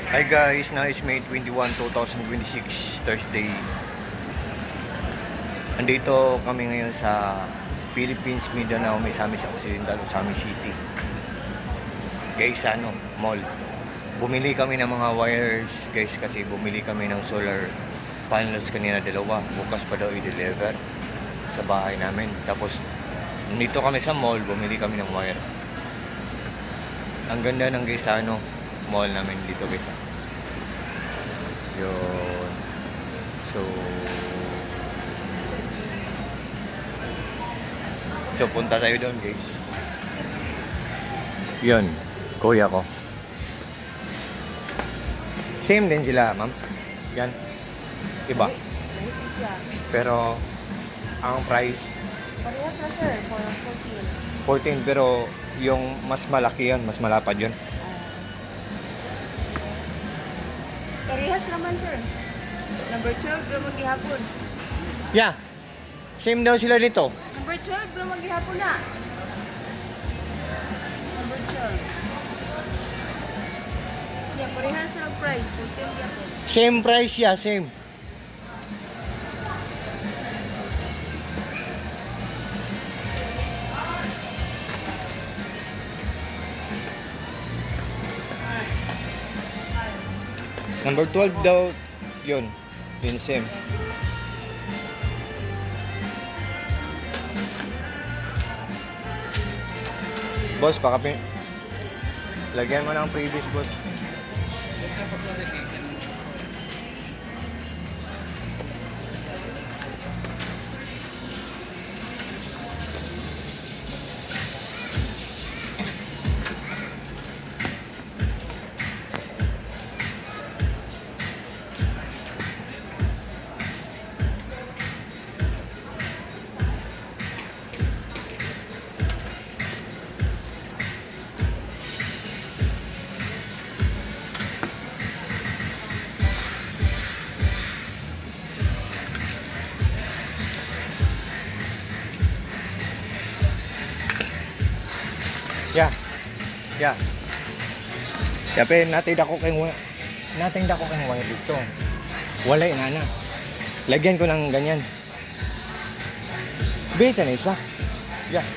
Hi guys, now is May 21, 2026, Thursday. Andito kami ngayon sa Philippines, Mindanao, Misamis Occidental, Misamis City. Guys, mall. Bumili kami ng mga wires guys kasi bumili kami ng solar panels kanina dalawa. Bukas pa daw i-deliver sa bahay namin. Tapos, nandito kami sa mall, bumili kami ng wire. Ang ganda ng guys mall namin dito guys. Yun. So punta tayo doon guys. Yun, kuya ko. Same din sila, ma'am. Yan. Iba. Pero ang price Parehas na sir, for 14. 14, pero yung mas malaki yan, mas malapad yun. Parehas naman sir. Number 12, bro maghihapon. Yeah. Same daw sila dito. Number 12, bro maghihapon na. Number 12. Yeah, parehas na price. 14 yapon. Same price, yeah, same. Number 12 daw, yun. Yun, same. Boss, lagyan mo ng previous, boss. Yeah. Yeah. Tapi natinda ko kayong wire dito. Wala na. Lagyan ko ng ganyan. Beta na isa. Yeah.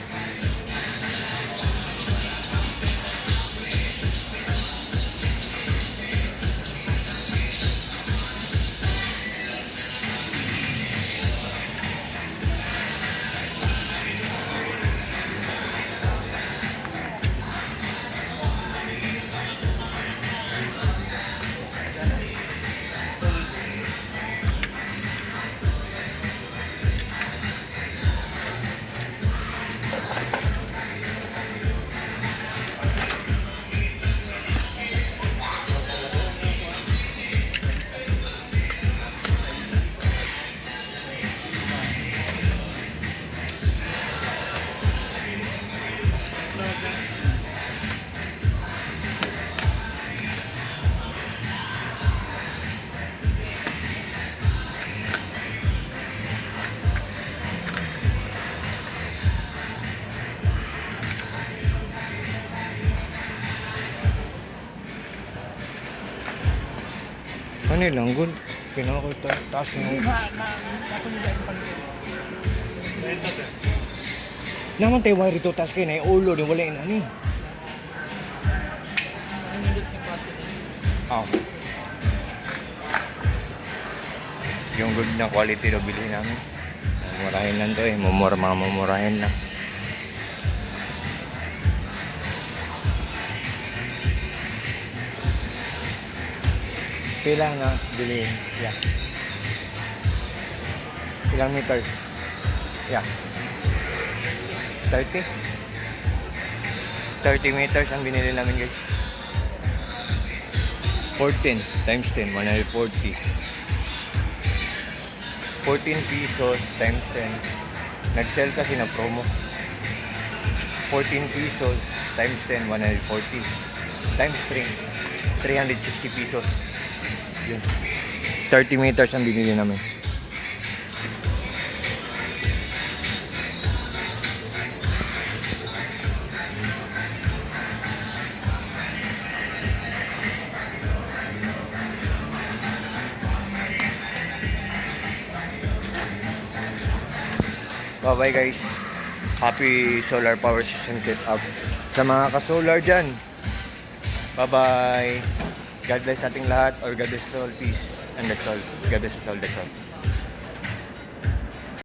Ano lang, good. Pinakita, taas ko ng... Naman tayo wire ito, taas kayo na yung ulo, din wala yung ano. Oh. Yung good na quality na bilhin namin. Mumurahin lang to mamumurahin lang. Kailang na bilhin. Yeah. Ilang meters? Yeah. 30? 30 meters ang binili namin guys. 14 times 10, 140. 14 pesos times 10. Nag-sell kasi na promo. 14 pesos times 10, 140. Times 3, 360 pesos. Yun. 30 meters ang binili namin. Bye-bye guys. Happy solar power system setup. Sa mga ka-solar dyan. Bye-bye. God bless ating lahat, or God bless us all. Peace. And that's all. God bless us all. That's all.